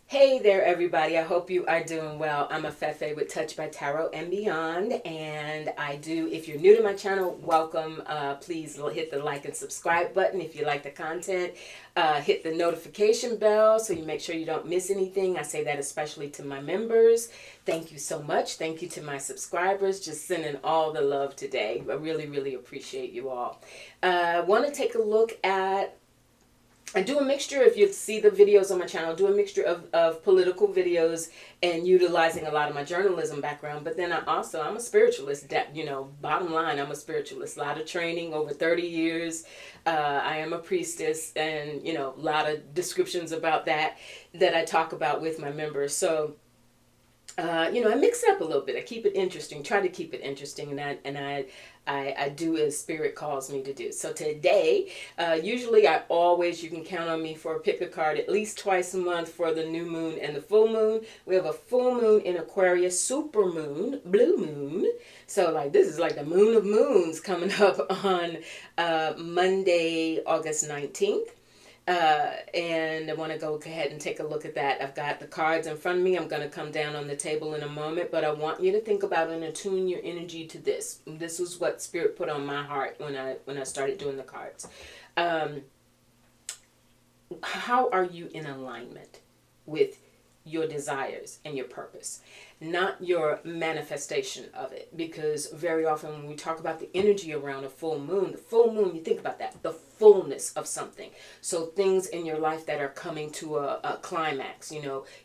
Hey there, everybody. I hope you are doing well. I'm Afefe with Touch by Tarot and Beyond, and I do, if you're new to my channel, welcome. Please hit the like and subscribe button if you like the content. Hit the notification bell so you make sure you don't miss anything. I say that especially to my members. Thank you so much. Thank you to my subscribers. Just sending all the love today. I really, really appreciate you all. I want to take a look at I do a mixture, if you see the videos on my channel, I do a mixture of political videos and utilizing a lot of my journalism background. But then I'm a spiritualist. Bottom line, I'm a spiritualist. A lot of training over 30 years. I am a priestess, and, a lot of descriptions about that I talk about with my members. So, I mix it up a little bit. I keep it interesting, try to keep it interesting, and I do as spirit calls me to do. So today, usually you can count on me for pick a card at least twice a month for the new moon and the full moon. We have a full moon in Aquarius, super moon, blue moon. So this is like the moon of moons coming up on Monday, August 19th. And I want to go ahead and take a look at that. I've got the cards in front of me. I'm going to come down on the table in a moment, but I want you to think about and attune your energy to this. This was what Spirit put on my heart when I started doing the cards. How are you in alignment with your desires and your purpose, not your manifestation of it? Because very often when we talk about the energy around a full moon, you think about that, the fullness of something. So things in your life that are coming to a climax,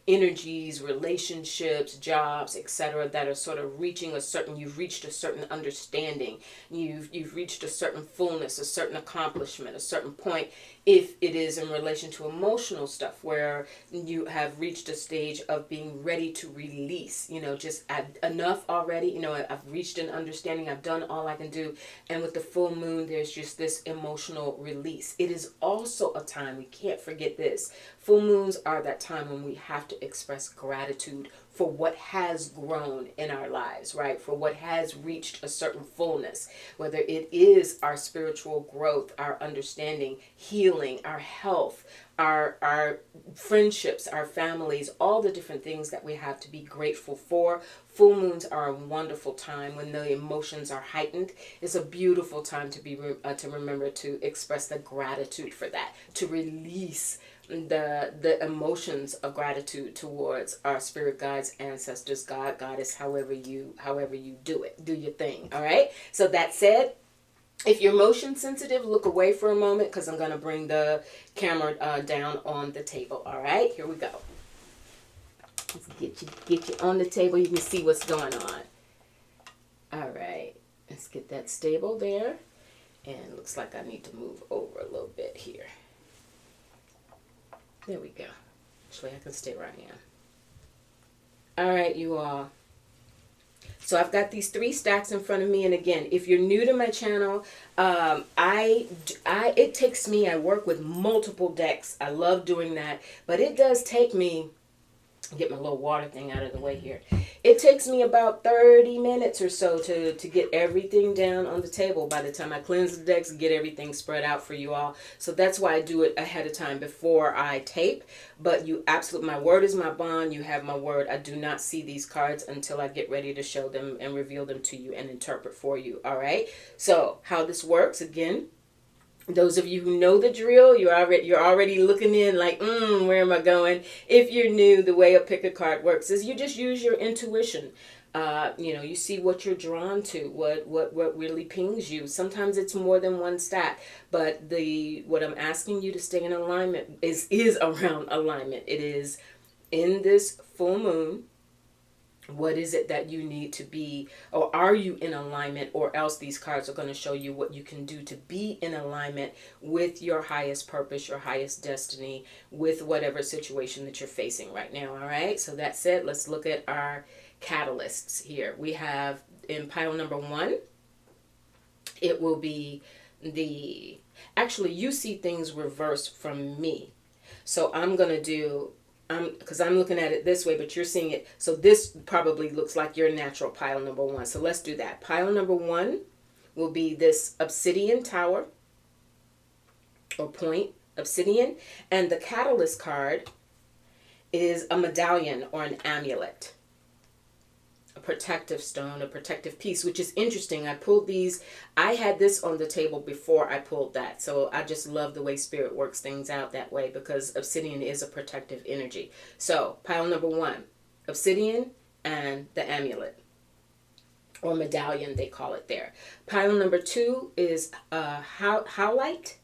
energies, relationships, jobs, etc., that are sort of you've reached a certain understanding, you've reached a certain fullness, a certain accomplishment, a certain point. If it is in relation to emotional stuff where you have reached a stage of being ready to release, just enough already, I've reached an understanding, I've done all I can do. And with the full moon, there's just this emotional release. It is also a time, we can't forget this. Full moons are that time when we have to express gratitude for what has grown in our lives, right? For what has reached a certain fullness, whether it is our spiritual growth, our understanding, healing, our health, our friendships, our families, all the different things that we have to be grateful for. Full moons are a wonderful time when the emotions are heightened. It's a beautiful time to remember to express the gratitude for that, to release the emotions of gratitude towards our spirit guides, ancestors, God, Goddess, however you do it. Do your thing. All right. So that said, if you're motion sensitive, look away for a moment because I'm going to bring the camera down on the table. All right, here we go. Let's get you on the table. You can see what's going on. All right, let's get that stable there. And it looks like I need to move over a little bit here. There we go. Actually, I can stay where I am. All right, you all. So I've got these 3 stacks in front of me, and again, if you're new to my channel, it takes me. I work with multiple decks. I love doing that, but it does take me. Get my little water thing out of the way here. It takes me about 30 minutes or so to get everything down on the table by the time I cleanse the decks and get everything spread out for you all. So that's why I do it ahead of time before I tape. But my word is my bond. You have my word. I do not see these cards until I get ready to show them and reveal them to you and interpret for you. All right. So how this works, again, those of you who know the drill, you're already looking in like, where am I going? If you're new, the way a pick a card works is you just use your intuition. You see what you're drawn to, what really pings you. Sometimes it's more than one stack, but what I'm asking you to stay in alignment is around alignment. It is in this full moon. What is it that you need to be, or are you in alignment? Or else these cards are going to show you what you can do to be in alignment with your highest purpose, your highest destiny, with whatever situation that you're facing right now. All right. So that said, let's look at our catalysts here. We have in pile number 1, it will be actually you see things reversed from me. So I'm going to do, because I'm looking at it this way, but you're seeing it. So this probably looks like your natural pile number 1. So let's do that. Pile number 1 will be this Obsidian tower or point, Obsidian. And the catalyst card is a medallion or an amulet, a protective stone, a protective piece, which is interesting. I pulled these. I had this on the table before I pulled that. So I just love the way Spirit works things out that way, because obsidian is a protective energy. So pile number 1, obsidian and the amulet, or medallion they call it there. Pile number 2 is Howlite,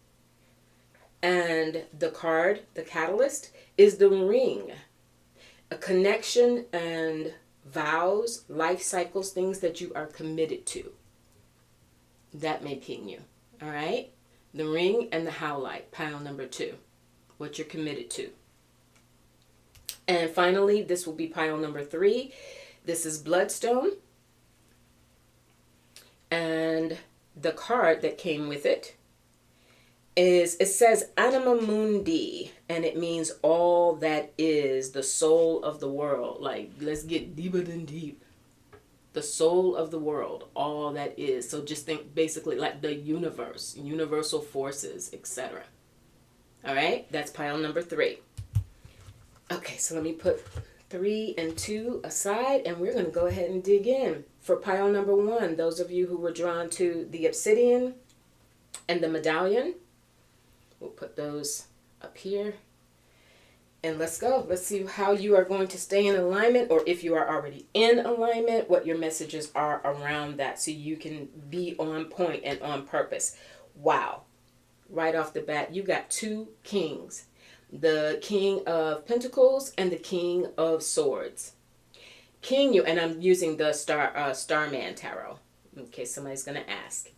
and the card, the catalyst, is the ring, a connection and vows, life cycles, things that you are committed to. That may ping you. All right? The ring and the Howlite, pile number 2, what you're committed to. And finally, this will be pile number 3. This is bloodstone. And the card that came with it it says Anima Mundi, and it means all that is, the soul of the world. Like, let's get deeper than deep. The soul of the world, all that is. So just think basically like the universe, universal forces, etc. All right, that's pile number 3. Okay, so let me put 3 and 2 aside, and we're going to go ahead and dig in. For pile number 1, those of you who were drawn to the obsidian and the medallion, we'll put those up here. And let's go. Let's see how you are going to stay in alignment, or if you are already in alignment, what your messages are around that, so you can be on point and on purpose. Wow. Right off the bat, you got 2 kings. The King of Pentacles and the King of Swords. King, and I'm using the Starman Tarot, in case somebody's going to ask.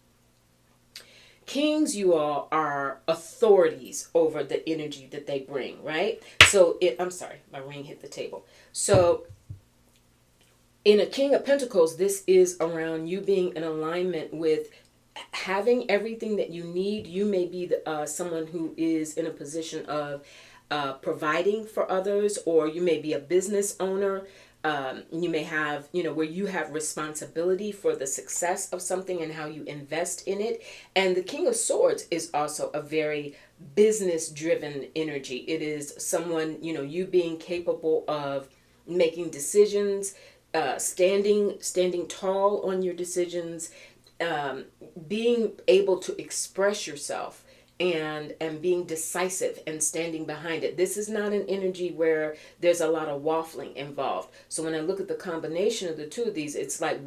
Kings, you all are authorities over the energy that they bring, right? So, I'm sorry, my ring hit the table. So, in a King of Pentacles, this is around you being in alignment with having everything that you need. You may be someone who is in a position of providing for others, or you may be a business owner. You may have, where you have responsibility for the success of something and how you invest in it. And the King of Swords is also a very business-driven energy. It is someone, you being capable of making decisions, standing tall on your decisions, being able to express yourself, and being decisive and standing behind it. This is not an energy where there's a lot of waffling involved. So when I look at the combination of the 2 of these, it's like,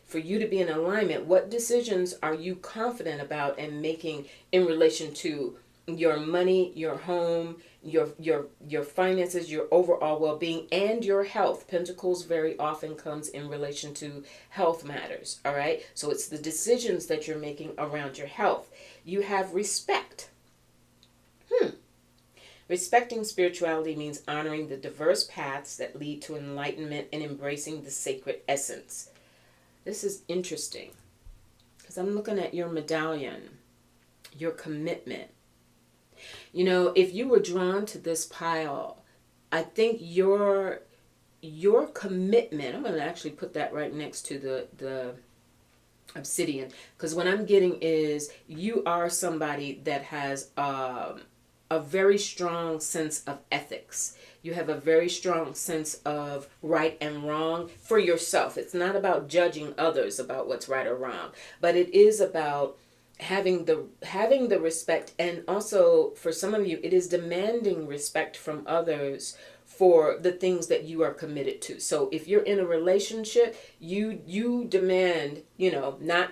for you to be in alignment, what decisions are you confident about and making in relation to your money, your home, your finances, your overall well-being, and your health. Pentacles very often comes in relation to health matters, all right? So it's the decisions that you're making around your health. You have respect. Respecting spirituality means honoring the diverse paths that lead to enlightenment and embracing the sacred essence. This is interesting, because I'm looking at your medallion, your commitment. If you were drawn to this pile, I think your commitment, I'm going to actually put that right next to the obsidian, because what I'm getting is you are somebody that has a very strong sense of ethics. You have a very strong sense of right and wrong for yourself. It's not about judging others about what's right or wrong, but it is about having the respect, and also for some of you it is demanding respect from others for the things that you are committed to. So if you're in a relationship, you demand, not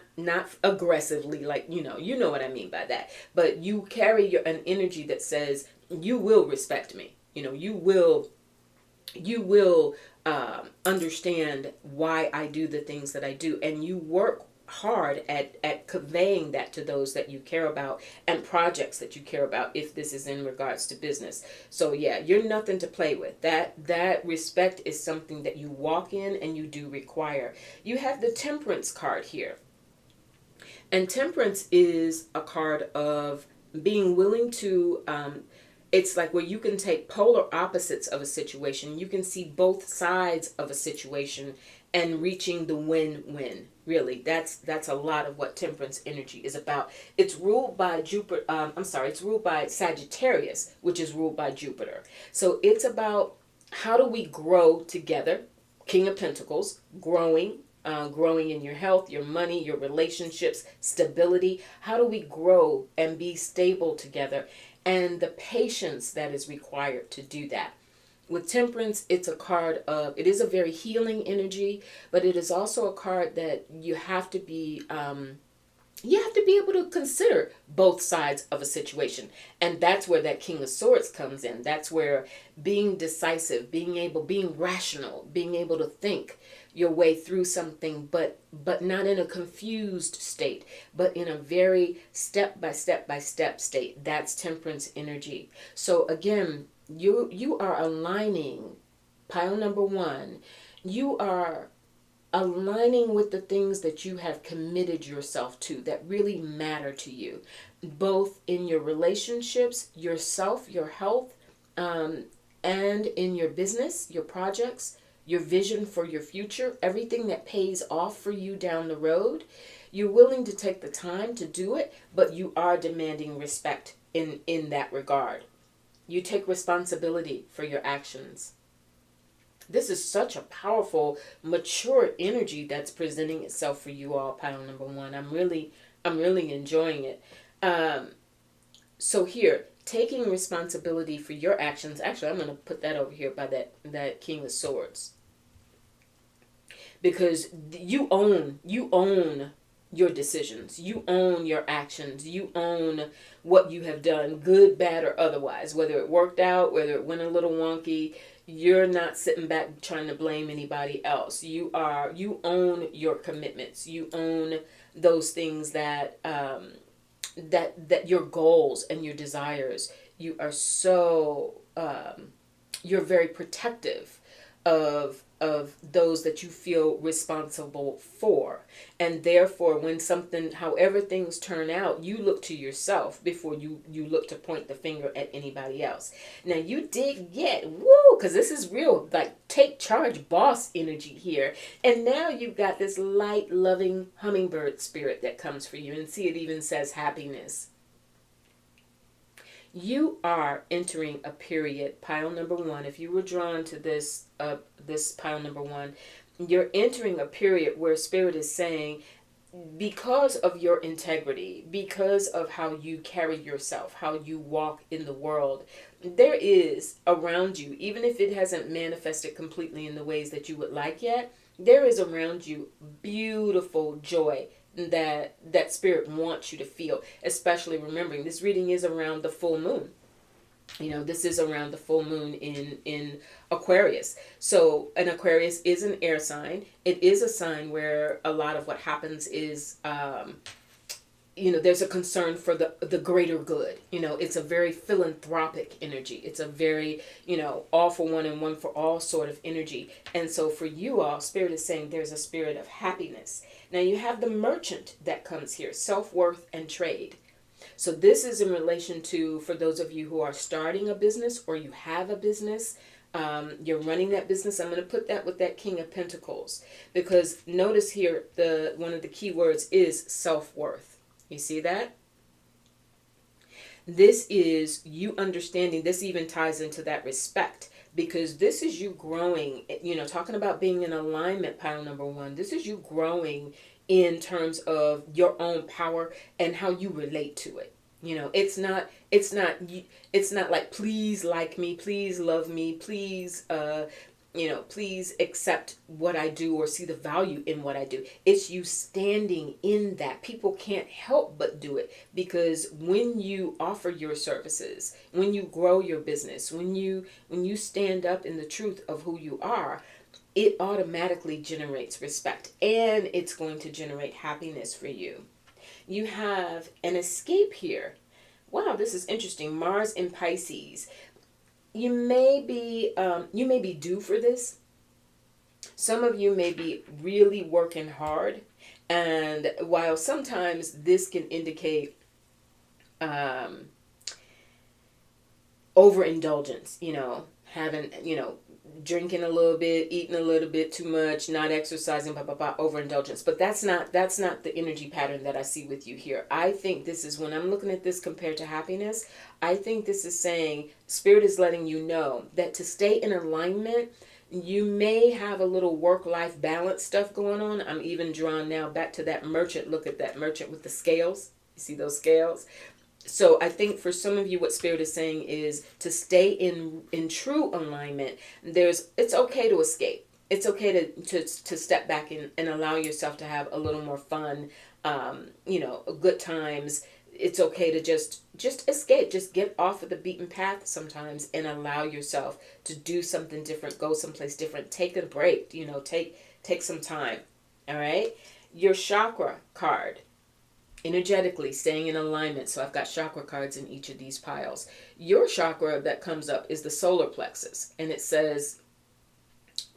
aggressively, like, you know what I mean by that, but you carry an energy that says you will respect me. You will understand why I do the things that I do, and you work hard at conveying that to those that you care about and projects that you care about, if this is in regards to business. So yeah, you're nothing to play with. That respect is something that you walk in and you do require. You have the Temperance card here. And Temperance is a card of being willing to, it's like where you can take polar opposites of a situation. You can see both sides of a situation and reaching the win-win. Really, that's a lot of what Temperance energy is about. It's ruled by Jupiter. It's ruled by Sagittarius, which is ruled by Jupiter. So it's about How do we grow together? King of Pentacles, growing, growing in your health, your money, your relationships, stability. How do we grow and be stable together? And the patience that is required to do that. With Temperance, it's a card of, it is a very healing energy, but it is also a card that you have to be able to consider both sides of a situation. And that's where that King of Swords comes in. That's where being decisive, being rational, being able to think your way through something, but not in a confused state, but in a very step by step state. That's Temperance energy. So again, you are aligning, pile number one, you are aligning with the things that you have committed yourself to that really matter to you, both in your relationships, yourself, your health, and in your business, your projects, your vision for your future, everything that pays off for you down the road. You're willing to take the time to do it, but you are demanding respect in that regard. You take responsibility for your actions. This is such a powerful, mature energy that's presenting itself for you all, pile number one. I'm really enjoying it. So here, taking responsibility for your actions. Actually, I'm going to put that over here by that King of Swords. Because you own your decisions. You own your actions. You own what you have done, good, bad, or otherwise. Whether it worked out, whether it went a little wonky, you're not sitting back trying to blame anybody else. You own your commitments. You own those things that your goals and your desires. You are so you're very protective of those that you feel responsible for. And therefore, when something, however things turn out, you look to yourself before you look to point the finger at anybody else. Now, you did get, woo, because this is real, like, take charge boss energy here. And now you've got this light, loving hummingbird spirit that comes for you. And see, it even says happiness. You are entering a period, pile number one. If you were drawn to this pile number one, you're entering a period where Spirit is saying, because of your integrity, because of how you carry yourself, how you walk in the world, there is around you, even if it hasn't manifested completely in the ways that you would like yet, there is around you beautiful joy that Spirit wants you to feel, especially remembering this reading is around the full moon. You know, this is around the full moon in Aquarius. So an Aquarius is an air sign. It is a sign where a lot of what happens is, there's a concern for the greater good. It's a very philanthropic energy. It's a very, all for one and one for all sort of energy. And so for you all, Spirit is saying there's a spirit of happiness. Now you have the Merchant that comes here, self-worth and trade. So this is in relation to, for those of you who are starting a business or you have a business, you're running that business. I'm going to put that with that King of Pentacles, because notice here, one of the key words is self-worth. You see that? This is you understanding, this even ties into that respect, because this is you growing, talking about being in alignment, pile number one. This is you growing in terms of your own power and how you relate to it. It's not like, please like me, please love me, please, please accept what I do or see the value in what I do. It's you standing in that. People can't help but do it, because when you offer your services, when you grow your business, when you stand up in the truth of who you are, it automatically generates respect, and it's going to generate happiness for you. You have an escape here. Wow, this is interesting. Mars in Pisces. You may be due for this. Some of you may be really working hard, and while sometimes this can indicate overindulgence, having, drinking a little bit, eating a little bit too much, not exercising, blah blah blah, overindulgence. But that's not the energy pattern that I see with you here. I think this is, when I'm looking at this compared to happiness, I think this is saying Spirit is letting you know that to stay in alignment, you may have a little work-life balance stuff going on. I'm even drawn now back to that merchant. Look at that merchant with the scales. You see those scales? So I think for some of you, what Spirit is saying is to stay in true alignment. It's okay to escape. It's okay to step back and allow yourself to have a little more fun, good times. It's okay to just escape, just get off of the beaten path sometimes and allow yourself to do something different, go someplace different, take a break, take some time. All right. Your chakra card, energetically staying in alignment. So I've got chakra cards in each of these piles. Your chakra that comes up is the solar plexus, and it says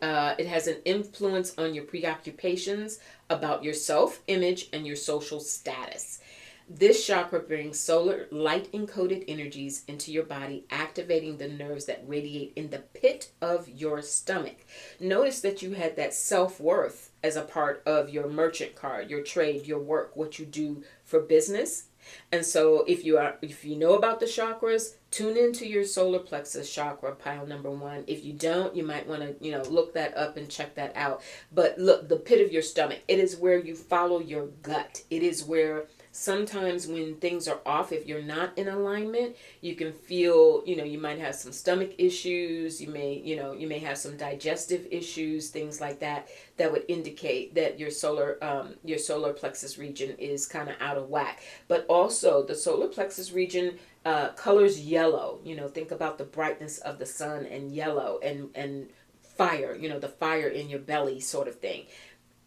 it has an influence on your preoccupations about your self-image and your social status. This chakra brings solar light encoded energies into your body, activating the nerves that radiate in the pit of your stomach. Notice that you had that self-worth as a part of your merchant card, your trade, your work, what you do for business. And so if you know about the chakras, tune into your solar plexus chakra, pile number 1. If you don't, you might want to, look that up and check that out. But look, the pit of your stomach, it is where you follow your gut. It is where sometimes when things are off, if you're not in alignment, you can feel, you might have some stomach issues. You may have some digestive issues, things like that, that would indicate that your solar plexus region is kind of out of whack. But also the solar plexus region colors yellow. Think about the brightness of the sun and yellow and fire, the fire in your belly sort of thing.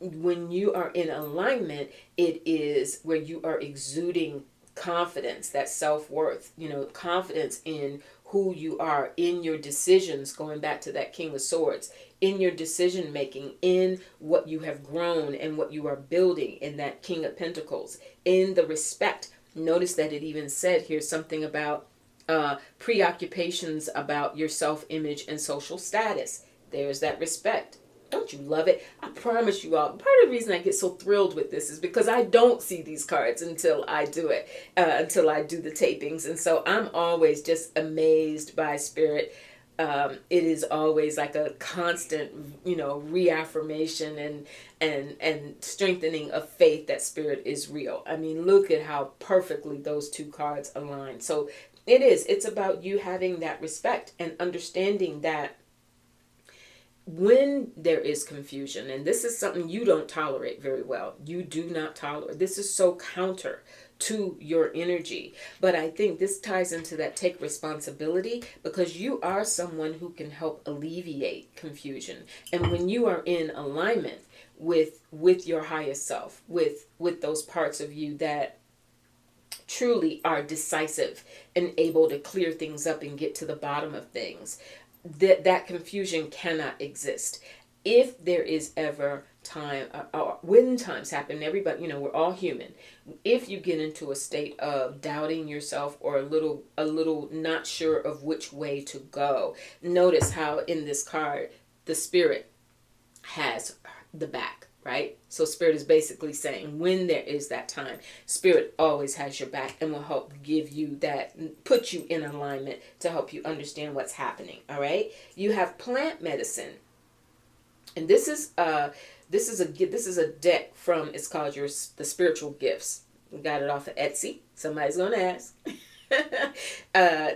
When you are in alignment, it is where you are exuding confidence, that self-worth, confidence in who you are, in your decisions, going back to that King of Swords, in your decision making, in what you have grown and what you are building, in that King of Pentacles, in the respect. Notice that it even said here something about preoccupations about your self-image and social status. There's that respect. Don't you love it? I promise you all, part of the reason I get so thrilled with this is because I don't see these cards until I do it, until I do the tapings. And so I'm always just amazed by Spirit. It is always like a constant, reaffirmation and strengthening of faith that Spirit is real. I mean, look at how perfectly those two cards align. So it's about you having that respect and understanding that when there is confusion, and this is something you don't tolerate very well, you do not tolerate. This is so counter to your energy. But I think this ties into that take responsibility, because you are someone who can help alleviate confusion. And when you are in alignment with your highest self, with those parts of you that truly are decisive and able to clear things up and get to the bottom of things, that confusion cannot exist. If there is ever time, when times happen, everybody, we're all human. If you get into a state of doubting yourself or a little not sure of which way to go, notice how in this card, the Spirit has the back, right? So Spirit is basically saying when there is that time, Spirit always has your back and will help give you that, put you in alignment to help you understand what's happening. All right. You have plant medicine, and this is a deck from, it's called the Spiritual Gifts. We got it off of Etsy. Somebody's gonna ask.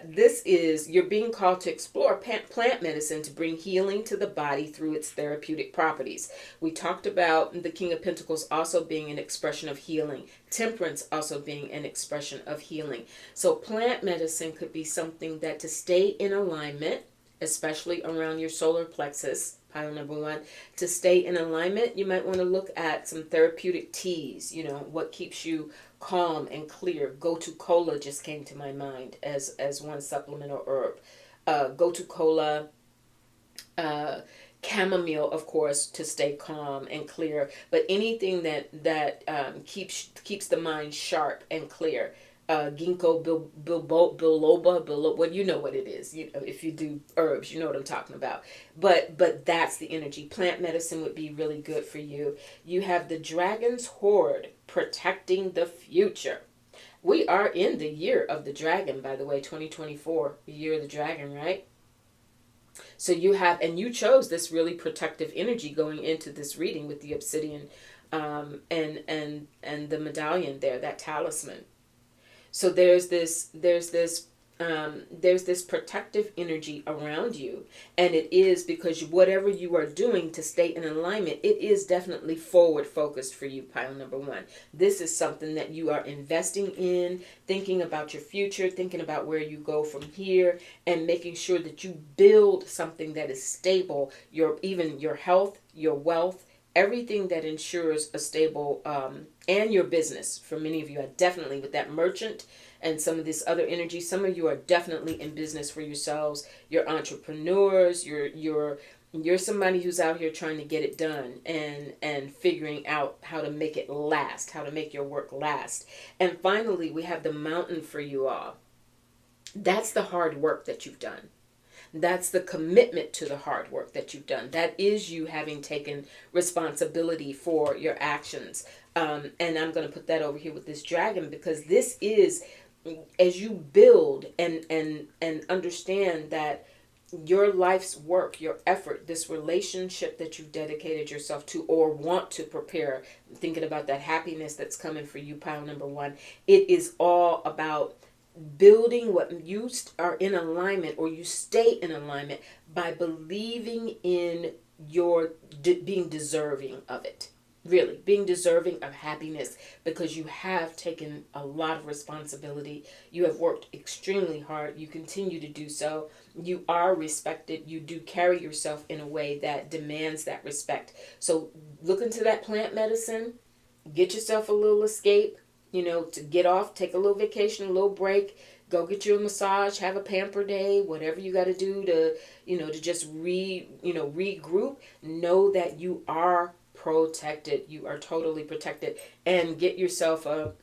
This is, you're being called to explore plant medicine to bring healing to the body through its therapeutic properties. We talked about the King of Pentacles also being an expression of healing, temperance also being an expression of healing. So plant medicine could be something that, to stay in alignment, especially around your solar plexus, pile number 1, to stay in alignment, you might want to look at some therapeutic teas, what keeps you calm and clear. Gotu Kola just came to my mind as one supplement or herb. Gotu Kola, chamomile, of course, to stay calm and clear. But anything that keeps the mind sharp and clear. What you know what it is. You know, if you do herbs, you know what I'm talking about. But that's the energy. Plant medicine would be really good for you. You have the dragon's horde protecting the future. We are in the year of the dragon, by the way, 2024, the year of the dragon, right? So you have, and you chose this really protective energy going into this reading with the obsidian, and the medallion there, that talisman. So there's this protective energy around you, and it is because whatever you are doing to stay in alignment, it is definitely forward focused for you, pile number one. This is something that you are investing in, thinking about your future, thinking about where you go from here, and making sure that you build something that is stable, even your health, your wealth, everything that ensures a stable, and your business. For many of you, are definitely with that merchant and some of this other energy. Some of you are definitely in business for yourselves. You're entrepreneurs. You're somebody who's out here trying to get it done and figuring out how to make it last, how to make your work last. And finally, we have the mountain for you all. That's the hard work that you've done. That's the commitment to the hard work that you've done. That is you having taken responsibility for your actions. And I'm going to put that over here with this dragon, because this is, as you build and understand that your life's work, your effort, this relationship that you've dedicated yourself to or want to prepare, thinking about that happiness that's coming for you, pile number one, it is all about building what you are in alignment, or you stay in alignment by believing in your being deserving of it. Really, being deserving of happiness, because you have taken a lot of responsibility. You have worked extremely hard. You continue to do so. You are respected. You do carry yourself in a way that demands that respect. So look into that plant medicine. Get yourself a little escape, to get off, take a little vacation, a little break, go get you a massage, have a pamper day, whatever you got to do to just regroup. Know that you are protected. You are totally protected, and get yourself a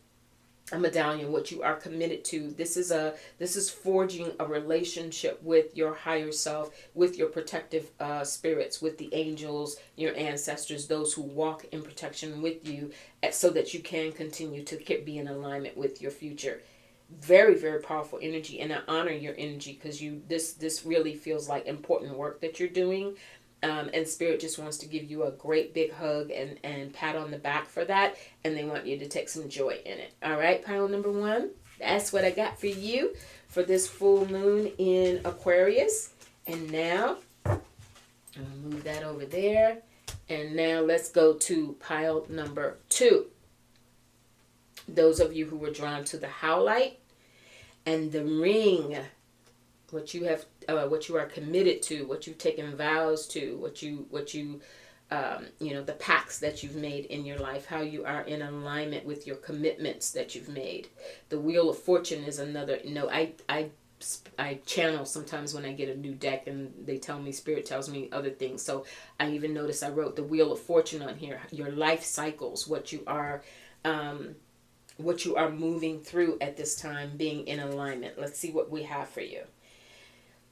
medallion, what you are committed to. This is forging a relationship with your higher self, with your protective spirits, with the angels, your ancestors, those who walk in protection with you, so that you can continue to be in alignment with your future. Very, very powerful energy, and I honor your energy, because this really feels like important work that you're doing. And Spirit just wants to give you a great big hug and pat on the back for that. And they want you to take some joy in it. All right, pile number one. That's what I got for you for this full moon in Aquarius. And now, I'm going to move that over there. And now let's go to pile number two. Those of you who were drawn to the Howlite and the ring, what you are committed to, what you've taken vows to, what you the pacts that you've made in your life, how you are in alignment with your commitments that you've made. The Wheel of Fortune is another. I channel sometimes when I get a new deck and they tell me, Spirit tells me other things. So I even noticed I wrote the Wheel of Fortune on here. Your life cycles, what you are moving through at this time, being in alignment. Let's see what we have for you.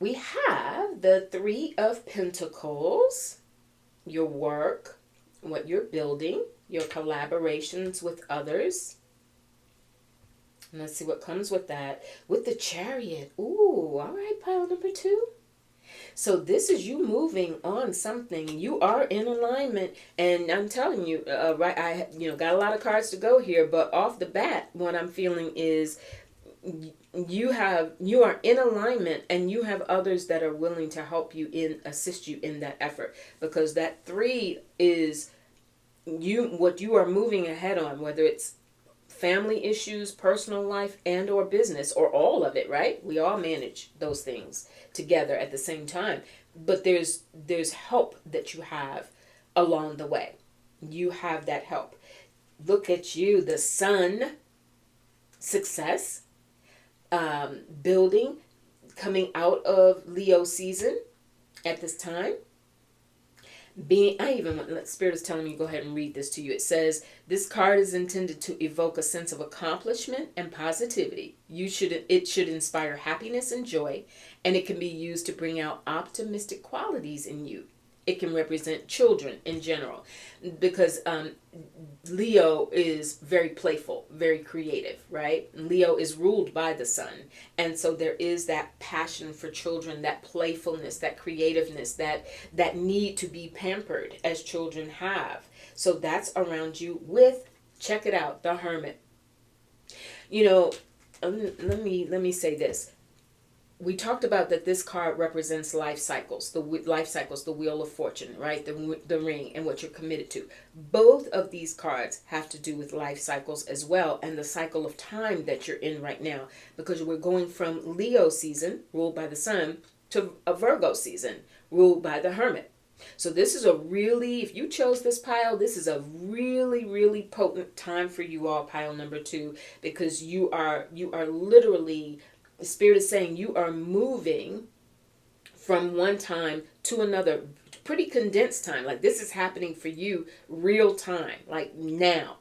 We have the Three of Pentacles, your work, what you're building, your collaborations with others. And let's see what comes with that. With the Chariot. Ooh, all right, pile number two. So this is you moving on something. You are in alignment. And I'm telling you, I got a lot of cards to go here. But off the bat, what I'm feeling is you are in alignment, and you have others that are willing to help you assist you in that effort, because that three is what you are moving ahead on, whether it's family issues, personal life, and or business, or all of it, right? We all manage those things together at the same time, but there's help that you have along the way. You have that help. Look at you, the Sun, success, building, coming out of Leo season at this time. Spirit is telling me to go ahead and read this to you. It says, this card is intended to evoke a sense of accomplishment and positivity. It should inspire happiness and joy, and it can be used to bring out optimistic qualities in you. It can represent children in general, because Leo is very playful, very creative, right? Leo is ruled by the sun. And so there is that passion for children, that playfulness, that creativeness, that need to be pampered as children have. So that's around you with, check it out, the Hermit. You know, let me say this. We talked about that this card represents life cycles, the wheel of fortune, right? The ring and what you're committed to. Both of these cards have to do with life cycles as well, and the cycle of time that you're in right now, because we're going from Leo season, ruled by the sun, to a Virgo season, ruled by the Hermit. So this is if you chose this pile, this is a really, really potent time for you all, pile number 2, because you are literally, the Spirit is saying you are moving from one time to another, pretty condensed time. Like this is happening for you real time, like now.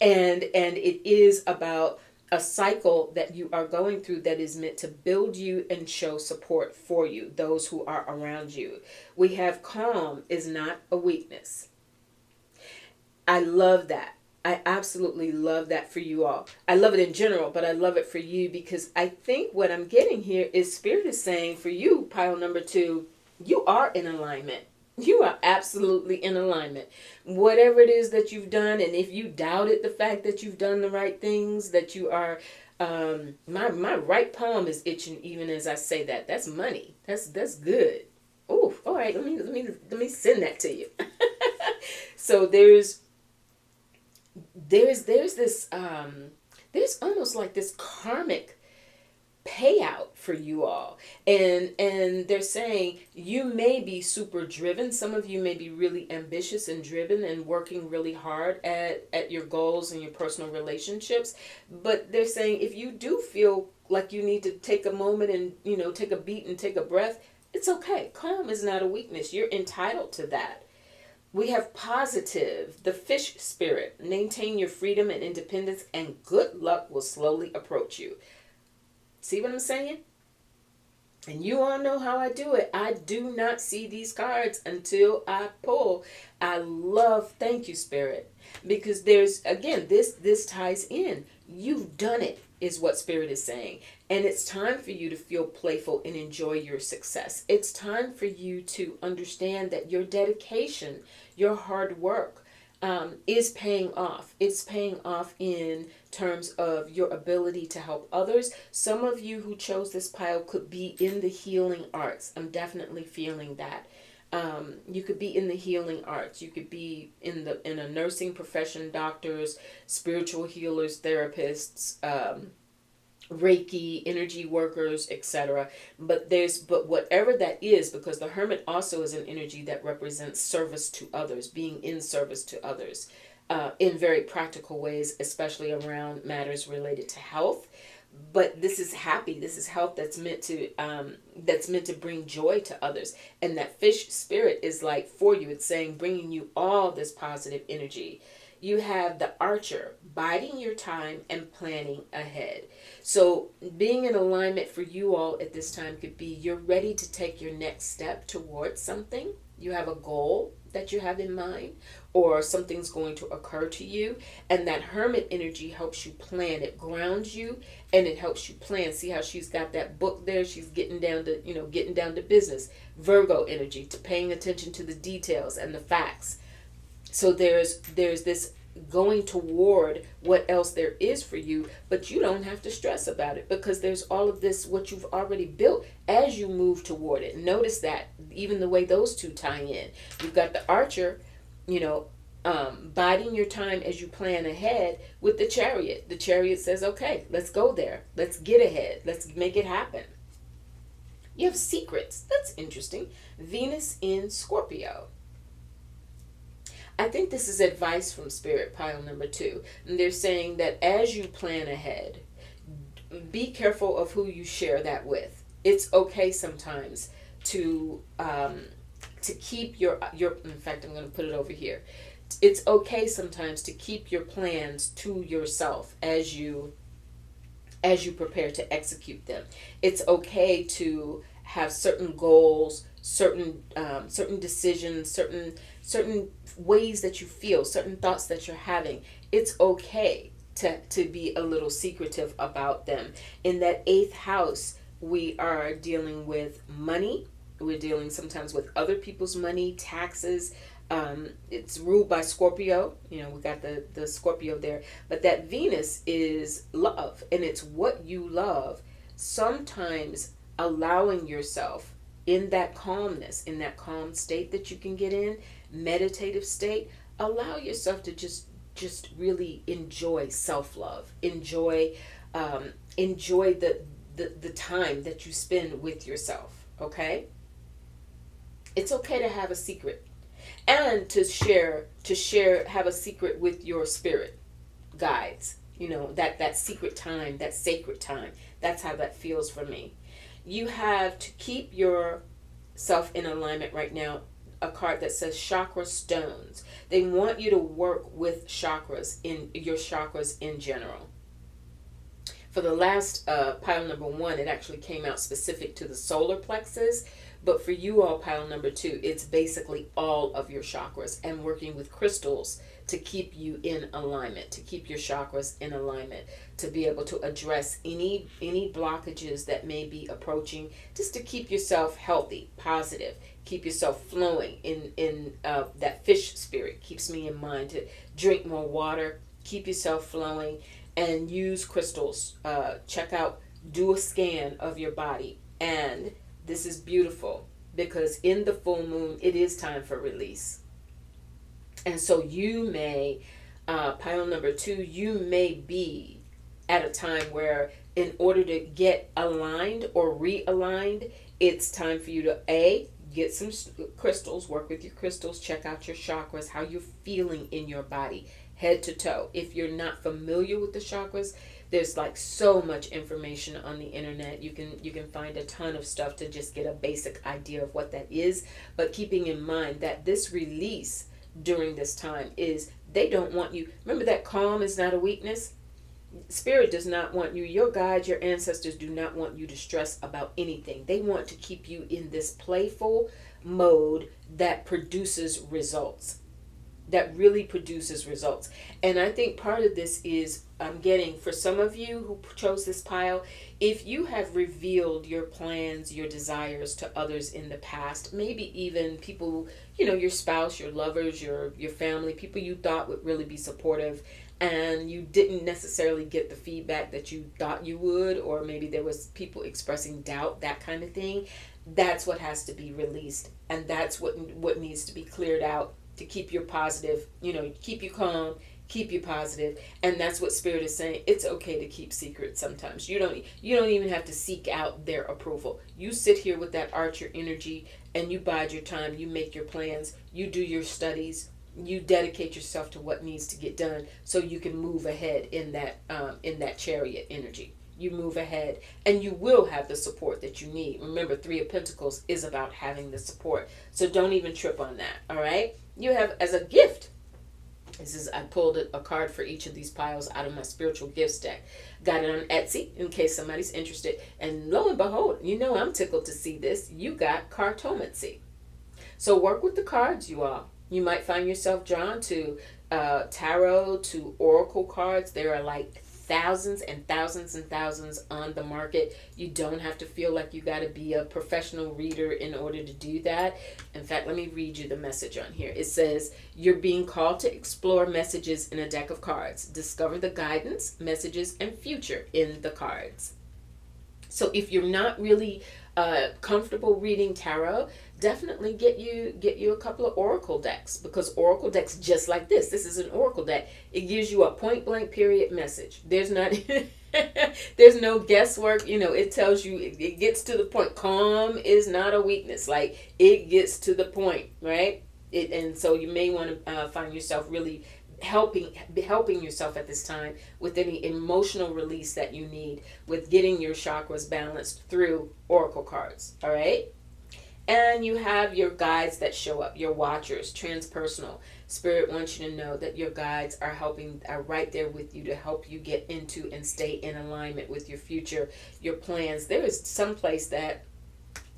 and it is about a cycle that you are going through that is meant to build you and show support for you, those who are around you. We have calm is not a weakness. I love that. I absolutely love that for you all. I love it in general, but I love it for you because I think what I'm getting here is Spirit is saying for you, pile number 2, you are in alignment. You are absolutely in alignment. Whatever it is that you've done, and if you doubted the fact that you've done the right things, that you are, my right palm is itching even as I say that. That's money. That's good. Oh, all right. Let me send that to you. So there's this there's almost like this karmic payout for you all, and they're saying you may be super driven. Some of you may be really ambitious and driven and working really hard at your goals and your personal relationships, but they're saying if you do feel like you need to take a moment and take a beat and take a breath, it's okay. Calm is not a weakness. You're entitled to that. We have positive, the fish spirit. Maintain your freedom and independence, and good luck will slowly approach you. See what I'm saying? And you all know how I do it. I do not see these cards until I pull. Thank you, Spirit. Because there's, again, this ties in. You've done it, is what Spirit is saying. And it's time for you to feel playful and enjoy your success. It's time for you to understand that your dedication, your hard work, is paying off. It's paying off in terms of your ability to help others. Some of you who chose this pile could be in the healing arts. I'm definitely feeling that. You could be in the healing arts. You could be in a nursing profession, doctors, spiritual healers, therapists, Reiki, energy workers, etc. But whatever that is, because the Hermit also is an energy that represents service to others, being in service to others, in very practical ways, especially around matters related to health. But this is happy. This is health that's meant to bring joy to others. And that fish spirit is like for you. It's saying bringing you all this positive energy. You have the Archer, biding your time and planning ahead. So being in alignment for you all at this time could be you're ready to take your next step towards something. You have a goal that you have in mind, or something's going to occur to you, and that Hermit energy helps you plan. It grounds you and it helps you plan. See how she's got that book there? She's getting down to business. Virgo energy, to paying attention to the details and the facts. So there's this going toward what else there is for you, but you don't have to stress about it because there's all of this, what you've already built as you move toward it. Notice that even the way those two tie in. You've got the Archer, biding your time as you plan ahead with the Chariot. The Chariot says, okay, let's go there. Let's get ahead. Let's make it happen. You have Secrets. That's interesting. Venus in Scorpio. I think this is advice from Spirit, pile number 2. And they're saying that as you plan ahead, be careful of who you share that with. It's okay sometimes to to keep your in fact, I'm going to put it over here. It's okay sometimes to keep your plans to yourself as you prepare to execute them. It's okay to have certain goals, certain decisions, certain ways that you feel, certain thoughts that you're having. It's okay to be a little secretive about them. In that 8th house, we are dealing with money. We're dealing sometimes with other people's money, taxes. It's ruled by Scorpio. You know, we got the Scorpio there. But that Venus is love, and it's what you love. Sometimes allowing yourself in that calmness, in that calm state that you can get in, meditative state, allow yourself to just really enjoy self-love. Enjoy the time that you spend with yourself, okay? It's okay to have a secret. And to share, have a secret with your spirit guides. You know, that secret time, that sacred time. That's how that feels for me. You have to keep yourself in alignment right now. A card that says chakra stones. They want you to work with chakras, in your chakras in general. For the last pile number 1, it actually came out specific to the solar plexus. But for you all, pile number 2, it's basically all of your chakras and working with crystals to keep you in alignment, to keep your chakras in alignment, to be able to address any blockages that may be approaching, just to keep yourself healthy, positive, keep yourself flowing in that fish spirit. Keeps me in mind to drink more water, keep yourself flowing, and use crystals. Check out, do a scan of your body. And this is beautiful because in the full moon, it is time for release. And so you may, pile number 2, you may be at a time where in order to get aligned or realigned, it's time for you to get some crystals, work with your crystals, check out your chakras, how you're feeling in your body, head to toe. If you're not familiar with the chakras, there's like so much information on the internet. You can find a ton of stuff to just get a basic idea of what that is. But keeping in mind that this release during this time is, they don't want you, remember that calm is not a weakness. Spirit does not want you, your guides, your ancestors do not want you to stress about anything. They want to keep you in this playful mode that produces results, that really produces results. And I think part of this is, I'm getting, for some of you who chose this pile, if you have revealed your plans, your desires to others in the past, maybe even people, you know, your spouse, your lovers, your family, people you thought would really be supportive, and you didn't necessarily get the feedback that you thought you would, or maybe there was people expressing doubt, that kind of thing, that's what has to be released. And that's what needs to be cleared out to keep you positive, you know, keep you calm, keep you positive. And that's what Spirit is saying. It's okay to keep secrets sometimes. You don't even have to seek out their approval. You sit here with that Archer energy and you bide your time, you make your plans, you do your studies, you dedicate yourself to what needs to get done so you can move ahead in that Chariot energy. You move ahead and you will have the support that you need. Remember, 3 of Pentacles is about having the support. So don't even trip on that, all right? You have, as a gift, I pulled a card for each of these piles out of my spiritual gifts deck. Got it on Etsy in case somebody's interested. And lo and behold, you know I'm tickled to see this. You got cartomancy. So work with the cards, you all. You might find yourself drawn to tarot, to oracle cards. There are like thousands and thousands and thousands on the market. You don't have to feel like you got to be a professional reader in order to do that. In fact, let me read you the message on here. It says, you're being called to explore messages in a deck of cards. Discover the guidance, messages, and future in the cards. So if you're not really comfortable reading tarot, definitely get you a couple of oracle decks, because oracle decks just like this is an oracle deck. It gives you a point blank period message. There's not there's no guesswork. You know, it tells you, it gets to the point. Calm is not a weakness. Like, it gets to the point, right? And so you may want to find yourself really helping yourself at this time with any emotional release that you need, with getting your chakras balanced through oracle cards. All right. And you have your guides that show up, your watchers, transpersonal. Spirit wants you to know that your guides are right there with you to help you get into and stay in alignment with your future, your plans. There is some place that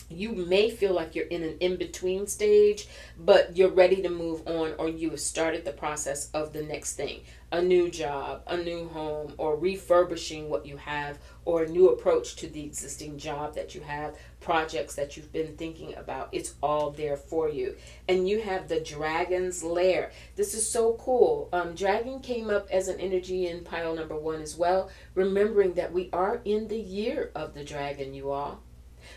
you may feel like you're in an in-between stage, but you're ready to move on, or you have started the process of the next thing. A new job, a new home, or refurbishing what you have, or a new approach to the existing job that you have, projects that you've been thinking about. It's all there for you. And you have the dragon's lair. This is so cool. Dragon came up as an energy in pile number 1 as well, remembering that we are in the year of the dragon, you all.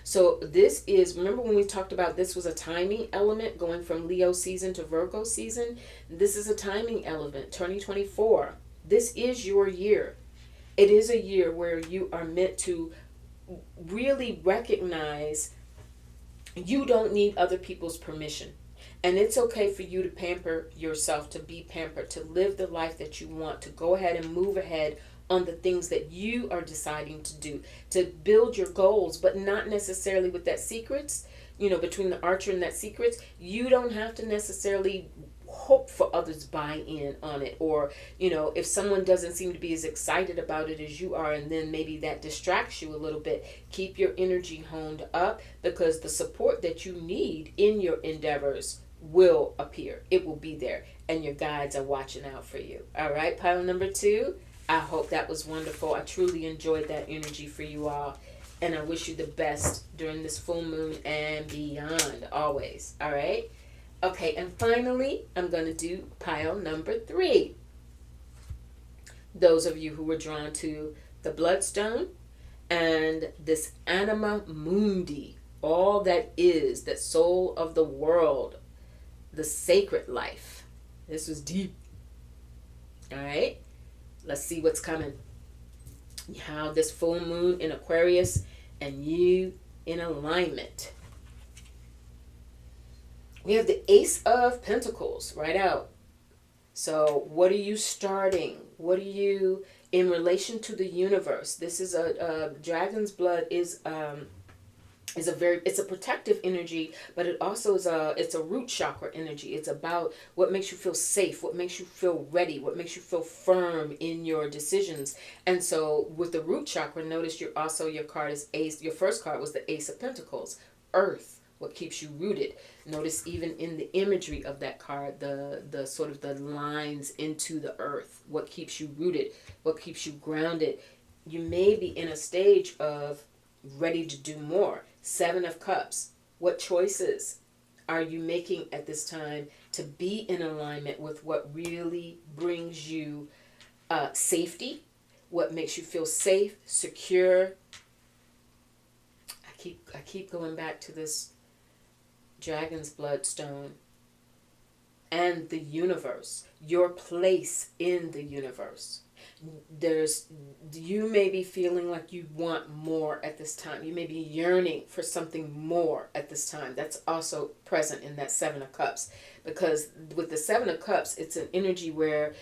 So this is, remember when we talked about this was a timing element going from Leo season to Virgo season? This is a timing element, 2024. This is your year. It is a year where you are meant to really recognize you don't need other people's permission. And it's okay for you to pamper yourself, to be pampered, to live the life that you want, to go ahead and move ahead on the things that you are deciding to do, to build your goals, but not necessarily with that secrets, between the archer and that secrets. You don't have to necessarily hope for others buy in on it, or if someone doesn't seem to be as excited about it as you are, and then maybe that distracts you a little bit. Keep your energy honed up, because the support that you need in your endeavors will appear. It will be there, and your guides are watching out for you. All right, pile number 2. I hope that was wonderful. I truly enjoyed that energy for you all. And I wish you the best during this full moon and beyond, always. All right? Okay, and finally, I'm going to do pile number 3. Those of you who were drawn to the bloodstone and this anima mundi, all that is, that soul of the world, the sacred life. This was deep. All right? Let's see what's coming. How this full moon in Aquarius and you in alignment. We have the Ace of Pentacles right out. So what are you starting? What are you in relation to the universe? This is a dragon's blood is it's a protective energy, but it also is it's a root chakra energy. It's about what makes you feel safe, what makes you feel ready, what makes you feel firm in your decisions. And so with the root chakra, notice your card is Ace. Your first card was the Ace of Pentacles, Earth, what keeps you rooted. Notice even in the imagery of that card, the sort of the lines into the earth, what keeps you rooted, what keeps you grounded. You may be in a stage of ready to do more. 7 of Cups. What choices are you making at this time to be in alignment with what really brings you safety? What makes you feel safe, secure? I keep going back to this dragon's bloodstone and the universe. Your place in the universe. You may be feeling like you want more at this time. You may be yearning for something more at this time. That's also present in that 7 of Cups, because with the 7 of Cups, it's an energy where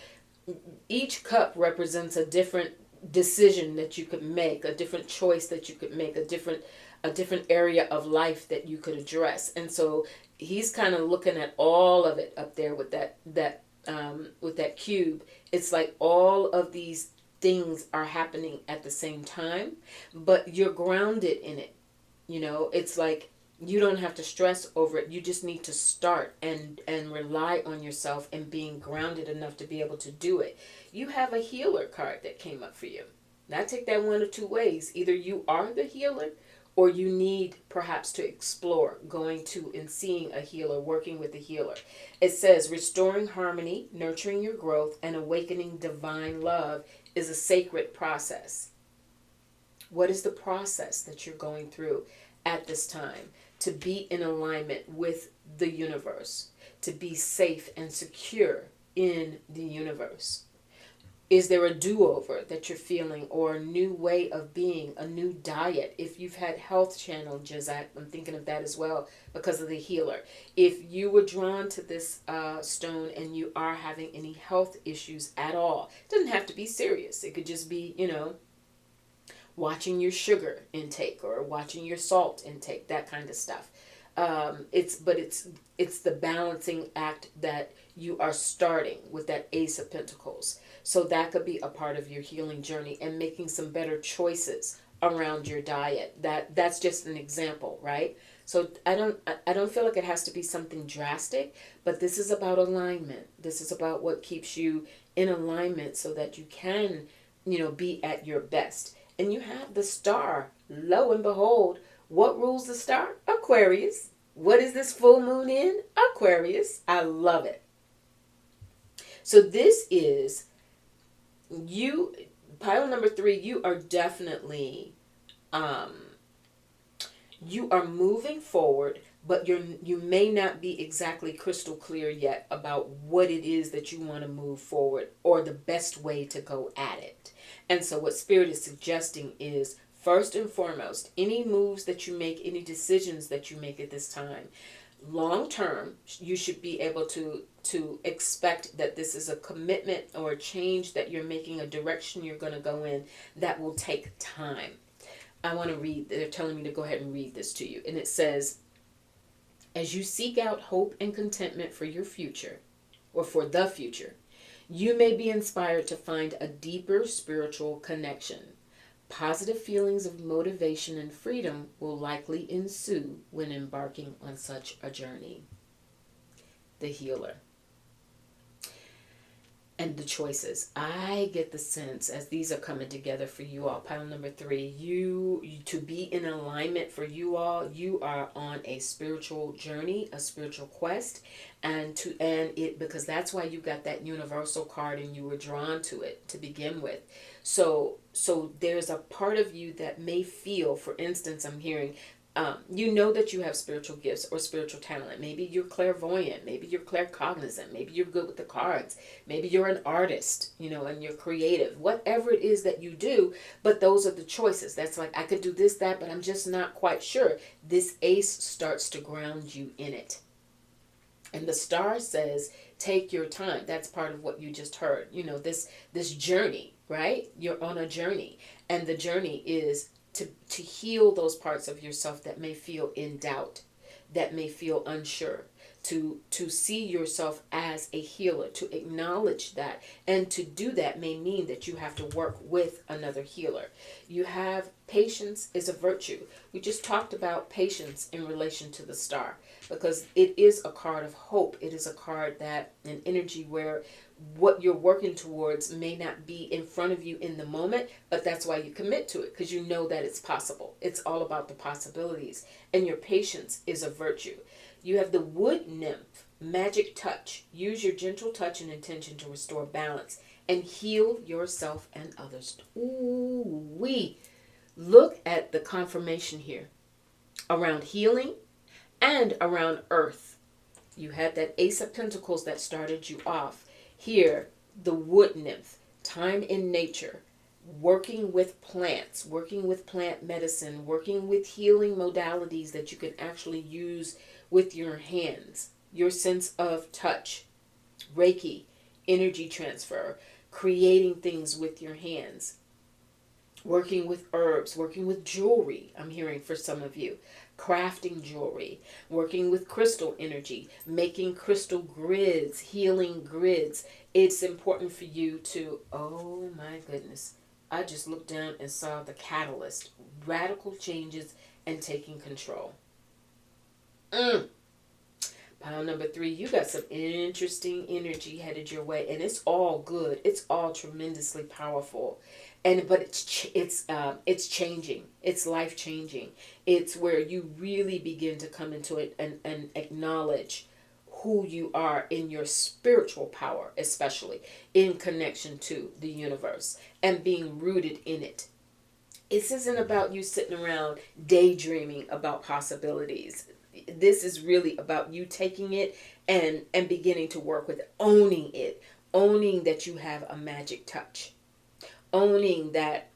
each cup represents a different decision that you could make, a different choice that you could make, a different area of life that you could address. And so he's kind of looking at all of it up there with that cube. It's like all of these things are happening at the same time, but you're grounded in it. It's like you don't have to stress over it. You just need to start and rely on yourself and being grounded enough to be able to do it. You have a healer card that came up for you. Now, I take that one of two ways. Either you are the healer, or you need perhaps to explore going to and seeing a healer, working with a healer. It says restoring harmony, nurturing your growth, and awakening divine love is a sacred process. What is the process that you're going through at this time? To be in alignment with the universe, to be safe and secure in the universe. Is there a do-over that you're feeling, or a new way of being, a new diet? If you've had health challenges, I'm thinking of that as well because of the healer. If you were drawn to this stone and you are having any health issues at all, it doesn't have to be serious. It could just be, watching your sugar intake or watching your salt intake, that kind of stuff. It's the balancing act that you are starting with that Ace of Pentacles. So that could be a part of your healing journey and making some better choices around your diet. That's just an example, right? So I don't feel like it has to be something drastic, but this is about alignment. This is about what keeps you in alignment so that you can, be at your best. And you have the star. Lo and behold, what rules the star? Aquarius. What is this full moon in? Aquarius. I love it. So this is you, pile number 3, you are definitely, you are moving forward, but you may not be exactly crystal clear yet about what it is that you want to move forward or the best way to go at it. And so what Spirit is suggesting is, first and foremost, any moves that you make, any decisions that you make at this time, long term, you should be able to expect that this is a commitment or a change that you're making, a direction you're going to go in that will take time. I want to read, they're telling me to go ahead and read this to you. And it says, as you seek out hope and contentment for your future, or for the future, you may be inspired to find a deeper spiritual connection. Positive feelings of motivation and freedom will likely ensue when embarking on such a journey. The healer. And the choices. I get the sense as these are coming together for you all, pile number 3, you to be in alignment for you all, you are on a spiritual journey, a spiritual quest, and it because that's why you got that universal card and you were drawn to it to begin with. So there's a part of you that may feel, for instance, I'm hearing, you know that you have spiritual gifts or spiritual talent. Maybe you're clairvoyant. Maybe you're claircognizant. Maybe you're good with the cards. Maybe you're an artist, and you're creative. Whatever it is that you do, but those are the choices. That's like, I could do this, that, but I'm just not quite sure. This ace starts to ground you in it. And the star says, take your time. That's part of what you just heard. This journey, right? You're on a journey. And the journey is to heal those parts of yourself that may feel in doubt, that may feel unsure, to see yourself as a healer, to acknowledge that. And to do that may mean that you have to work with another healer. You have patience is a virtue. We just talked about patience in relation to the star, because it is a card of hope. It is a card that an energy where what you're working towards may not be in front of you in the moment, but that's why you commit to it, because you know that it's possible. It's all about the possibilities. And your patience is a virtue. You have the wood nymph, magic touch. Use your gentle touch and intention to restore balance and heal yourself and others. Ooh, we look at the confirmation here around healing and around earth. You had that Ace of Pentacles that started you off. Here, the wood nymph, time in nature, working with plants, working with plant medicine, working with healing modalities that you can actually use with your hands, your sense of touch, Reiki, energy transfer, creating things with your hands, working with herbs, working with jewelry, I'm hearing for some of you, crafting jewelry, working with crystal energy, making crystal grids, healing grids. It's important for you to, oh my goodness, I just looked down and saw the catalyst, radical changes and taking control. Pile number 3, you got some interesting energy headed your way, and it's all good. It's all tremendously powerful. But it's changing. It's life changing. It's where you really begin to come into it and acknowledge who you are in your spiritual power, especially in connection to the universe and being rooted in it. This isn't about you sitting around daydreaming about possibilities. This is really about you taking it and beginning to work with it, owning that you have a magic touch. Owning that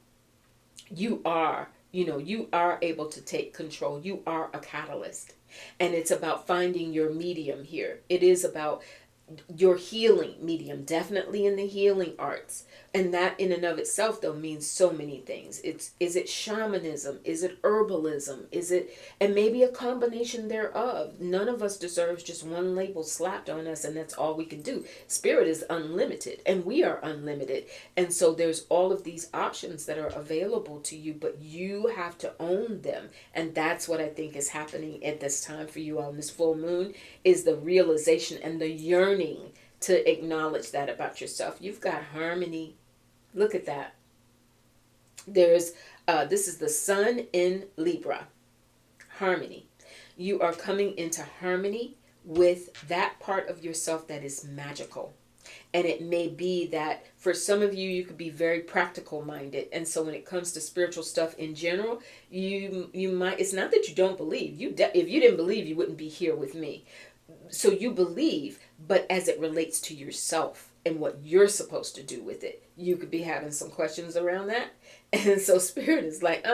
you are able to take control. You are a catalyst. And it's about finding your medium here. It is about your healing medium, definitely in the healing arts. And that in and of itself though means so many things. Is it shamanism? Is it herbalism? Is it, and maybe a combination thereof. None of us deserves just one label slapped on us and that's all we can do. Spirit is unlimited and we are unlimited. And so there's all of these options that are available to you, but you have to own them. And that's what I think is happening at this time for you on this full moon, is the realization and the yearning to acknowledge that about yourself. You've got harmony. Look at that. There's this is the sun in Libra. Harmony. You are coming into harmony with that part of yourself that is magical. And it may be that for some of you, you could be very practical minded. And so when it comes to spiritual stuff in general, you might, it's not that you don't believe. If you didn't believe, you wouldn't be here with me. So you believe, but as it relates to yourself and what you're supposed to do with it, you could be having some questions around that. And so Spirit is like,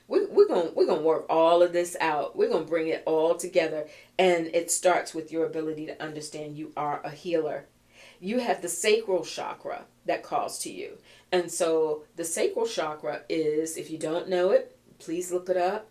we're gonna work all of this out. We're gonna bring it all together. And it starts with your ability to understand you are a healer. You have the sacral chakra that calls to you. And so the sacral chakra is, if you don't know it, please look it up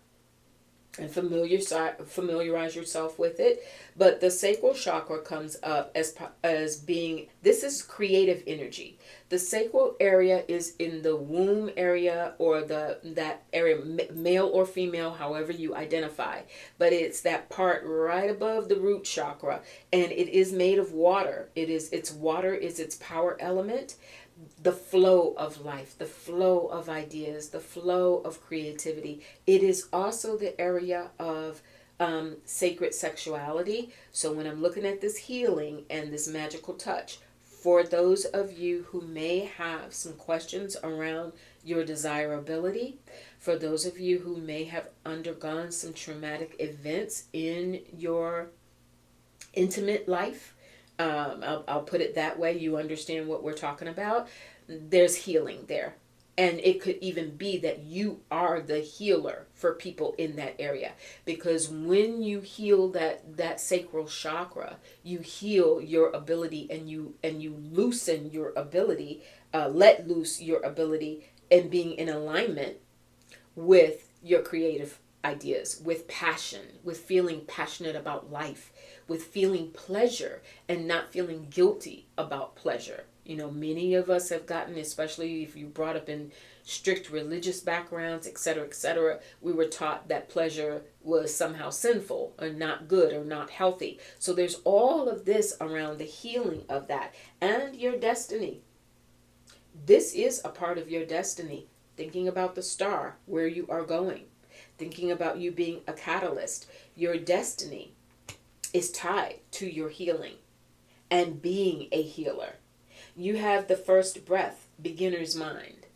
and familiarize yourself with it. But the sacral chakra comes up as being, this is creative energy. The sacral area is in the womb area, or that area, male or female, however you identify. But it's that part right above the root chakra, and it is made of water. Water is its power element. The flow of life, the flow of ideas, the flow of creativity. It is also the area of sacred sexuality. So when I'm looking at this healing and this magical touch, for those of you who may have some questions around your desirability, for those of you who may have undergone some traumatic events in your intimate life, I'll put it that way. You understand what we're talking about. There's healing there. And it could even be that you are the healer for people in that area. Because when you heal that sacral chakra, you heal your ability, and you loosen your ability, let loose your ability in being in alignment with your creative ideas, with passion, with feeling passionate about life, with feeling pleasure and not feeling guilty about pleasure. You know, many of us have gotten, especially if you brought up in strict religious backgrounds, etc., we were taught that pleasure was somehow sinful or not good or not healthy. So there's all of this around the healing of that and your destiny. This is a part of your destiny. Thinking about the star, where you are going, thinking about you being a catalyst. Your destiny is tied to your healing and being a healer. You have the first breath, beginner's mind.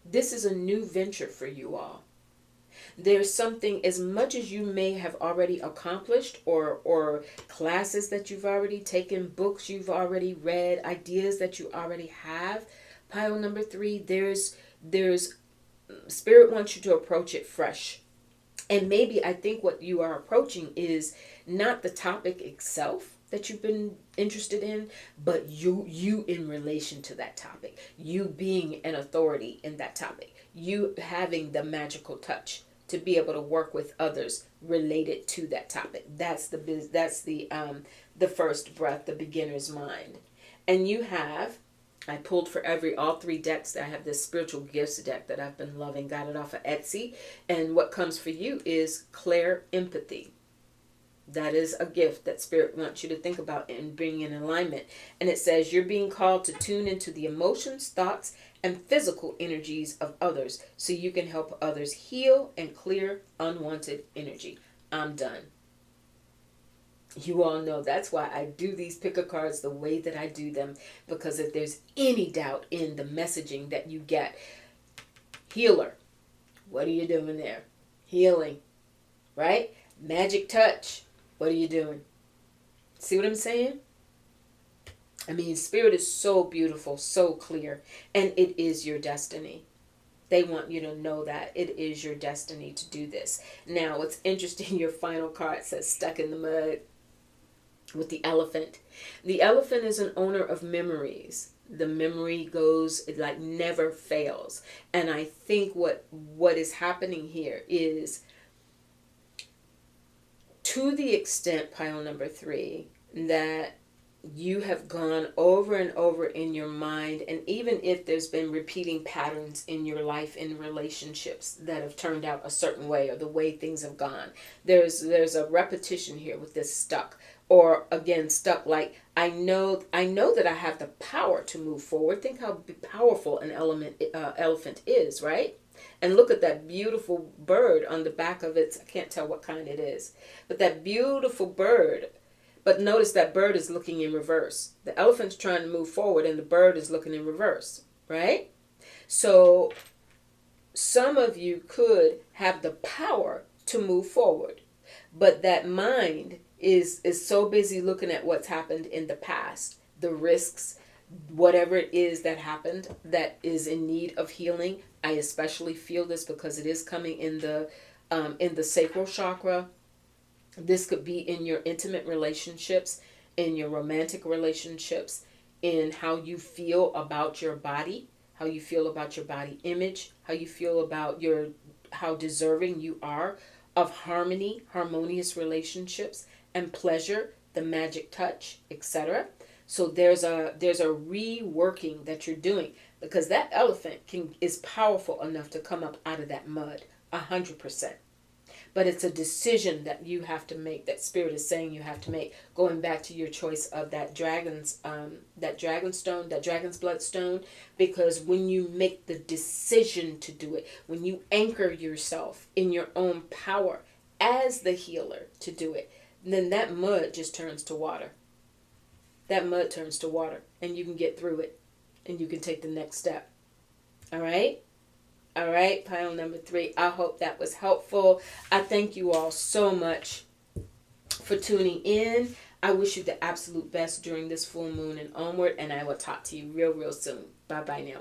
This is a new venture for you all. There's something, as much as you may have already accomplished, or classes that you've already taken, books you've already read, ideas that you already have. Pile number 3, there's Spirit wants you to approach it fresh. And maybe I think what you are approaching is not the topic itself that you've been interested in, but you in relation to that topic, you being an authority in that topic, you having the magical touch to be able to work with others related to that topic. That's the first breath, the beginner's mind. And you have, I pulled for all 3 decks. I have this spiritual gifts deck that I've been loving, got it off of Etsy. And what comes for you is clair empathy. That is a gift that Spirit wants you to think about and bring in alignment. And it says you're being called to tune into the emotions, thoughts, and physical energies of others so you can help others heal and clear unwanted energy. I'm done. You all know that's why I do these picker cards the way that I do them, because if there's any doubt in the messaging that you get, healer, what are you doing there? Healing, right? Magic touch, what are you doing? See what I'm saying? I mean, Spirit is so beautiful, so clear, and it is your destiny. They want you to know that it is your destiny to do this. Now, what's interesting, your final card says stuck in the mud. with the elephant. The elephant is an owner of memories. The memory goes, it like never fails. And I think what is happening here is, to the extent, pile number 3, that you have gone over and over in your mind, and even if there's been repeating patterns in your life in relationships that have turned out a certain way, or the way things have gone, there's a repetition here with this stuck, or again stuck, like I know that I have the power to move forward. Think how powerful an elephant is, right? And look at that beautiful bird on the back of it. I can't tell what kind it is, but that beautiful bird. But notice that bird is looking in reverse. The elephant's trying to move forward and the bird is looking in reverse, right? So some of you could have the power to move forward, but that mind is so busy looking at what's happened in the past, the risks, whatever it is that happened that is in need of healing. I especially feel this because it is coming in the sacral chakra. This could be in your intimate relationships, in your romantic relationships, in how you feel about your body, how you feel about your body image, how you feel about how deserving you are of harmonious relationships, and pleasure, the magic touch, etc. So there's a reworking that you're doing, because that elephant is powerful enough to come up out of that mud 100%. But it's a decision that you have to make, that Spirit is saying you have to make. Going back to your choice of that dragon's blood stone, because when you make the decision to do it, when you anchor yourself in your own power as the healer to do it, then that mud just turns to water. That mud turns to water, and you can get through it, and you can take the next step. All right? All right, pile number 3. I hope that was helpful. I thank you all so much for tuning in. I wish you the absolute best during this full moon and onward, and I will talk to you real soon. Bye-bye now.